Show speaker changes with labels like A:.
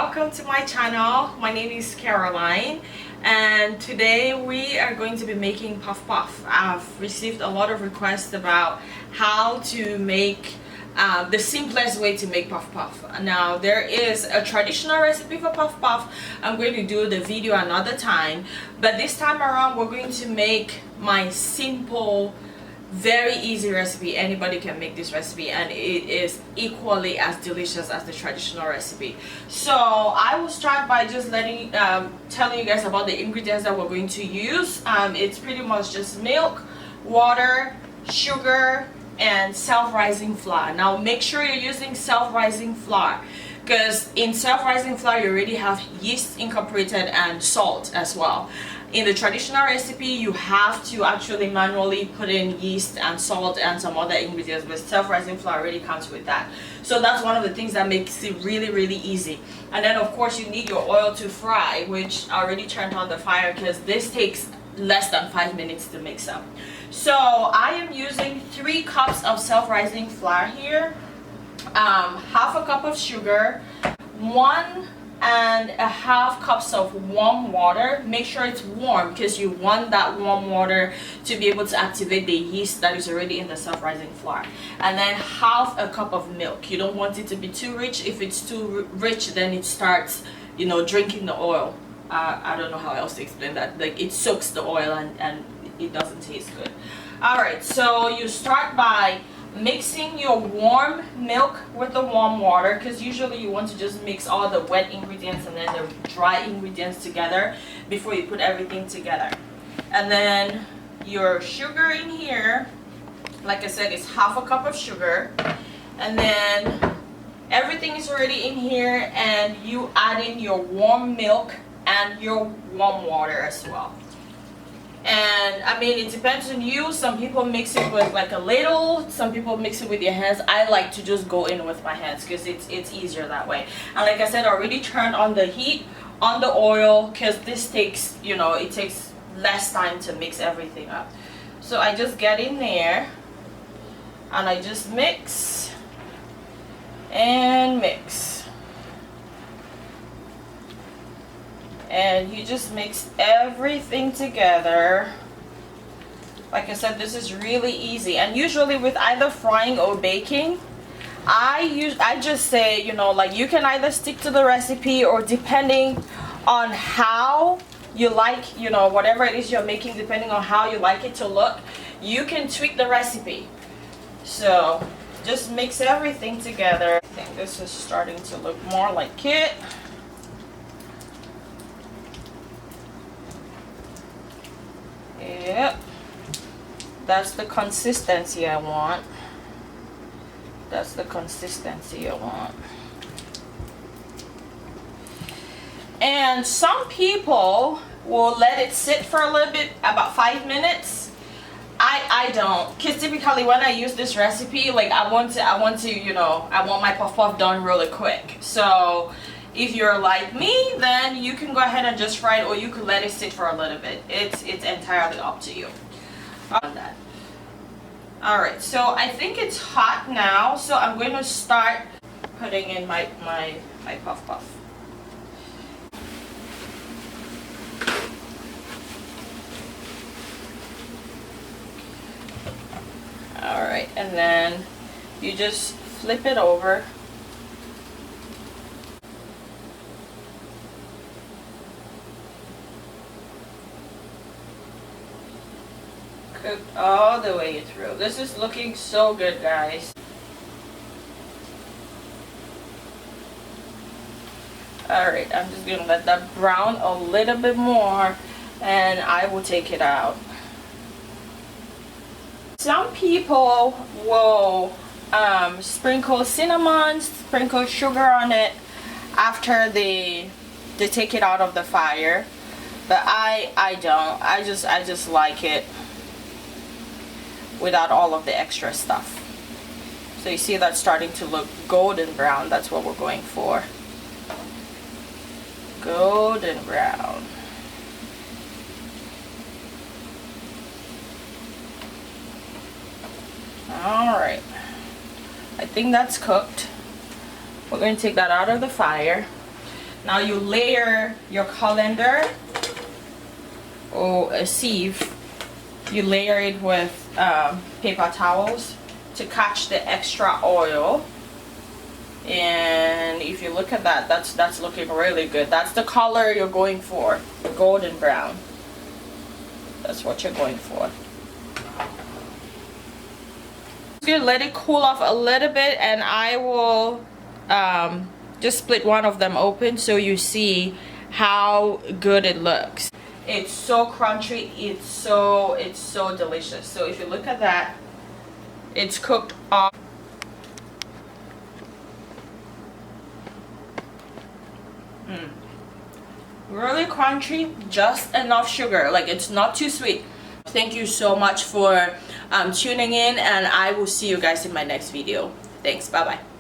A: welcome to my channel. My name is Caroline and today we are going to be making puff puff. I've received a lot of requests about how to make the simplest way to make puff puff. Now there is a traditional recipe for puff puff. I'm going to do the video another time, but this time around we're going to make my simple, very easy recipe. Anybody can make this recipe and it is equally as delicious as the traditional recipe. So I will start by just telling you guys about the ingredients that we're going to use. It's pretty much just milk, water, sugar, and self-rising flour. Now make sure you're using self-rising flour, because in self-rising flour you already have yeast incorporated and salt as well. In the traditional recipe you have to actually manually put in yeast and salt and some other ingredients, but self-rising flour already comes with that. So that's one of the things that makes it really easy. And then of course you need your oil to fry, which I already turned on the fire because this takes less than 5 minutes to mix up. So I am using 3 cups of self-rising flour here, half a cup of sugar, 1.5 cups of warm water. Make sure it's warm because you want that warm water to be able to activate the yeast that is already in the self-rising flour. And then half a cup of milk. You don't want it to be too rich. If it's too rich, then it starts, you know, drinking the oil. I don't know how else to explain that. Like, it soaks the oil and it doesn't taste good. Alright, so you start by mixing your warm milk with the warm water, because usually you want to just mix all the wet ingredients and then the dry ingredients together before you put everything together. And then your sugar in here, like I said, is half a cup of sugar. And then everything is already in here, and you add in your warm milk and your warm water as well. And I mean, it depends on you. Some people mix it with like a ladle, some people mix it with your hands. I like to just go in with my hands because it's easier that way. And like I said, I already turned on the heat on the oil because this takes, you know, it takes less time to mix everything up. So I just get in there and I just mix and mix. And you just mix everything together. Like I said, this is really easy. And usually with either frying or baking, I just say, you know, like, you can either stick to the recipe, or depending on how you like, you know, whatever it is you're making, depending on how you like it to look, you can tweak the recipe. So just mix everything together. I think this is starting to look more like it. Yep, that's the consistency I want. That's the consistency I want. And some people will let it sit for a little bit, about 5 minutes. I don't, because typically when I use this recipe, like, I want to, you know, I want my puff puff done really quick. So if you're like me, then you can go ahead and just fry it, or you could let it sit for a little bit. It's entirely up to you on that. Alright, so I think it's hot now, so I'm going to start putting in my puff puff. Alright, and then you just flip it over. Cooked all the way through. This is looking so good, guys. Alright, I'm just gonna let that brown a little bit more and I will take it out. Some people will sprinkle cinnamon, sprinkle sugar on it after they take it out of the fire, but I don't. I just like it without all of the extra stuff. So you see that's starting to look golden brown. That's what we're going for. Golden brown. Alright, I think that's cooked. We're going to take that out of the fire. Now you layer your colander or a sieve. You layer it with paper towels to catch the extra oil. And if you look at that, that's looking really good. That's the color you're going for, golden brown. That's what you're going for. Good. Let it cool off a little bit, and I will just split one of them open so you see how good it looks. It's so crunchy. It's so delicious. So if you look at that, it's cooked off. Really crunchy, just enough sugar, like it's not too sweet. Thank you so much for tuning in, and I will see you guys in my next video. Thanks, bye bye.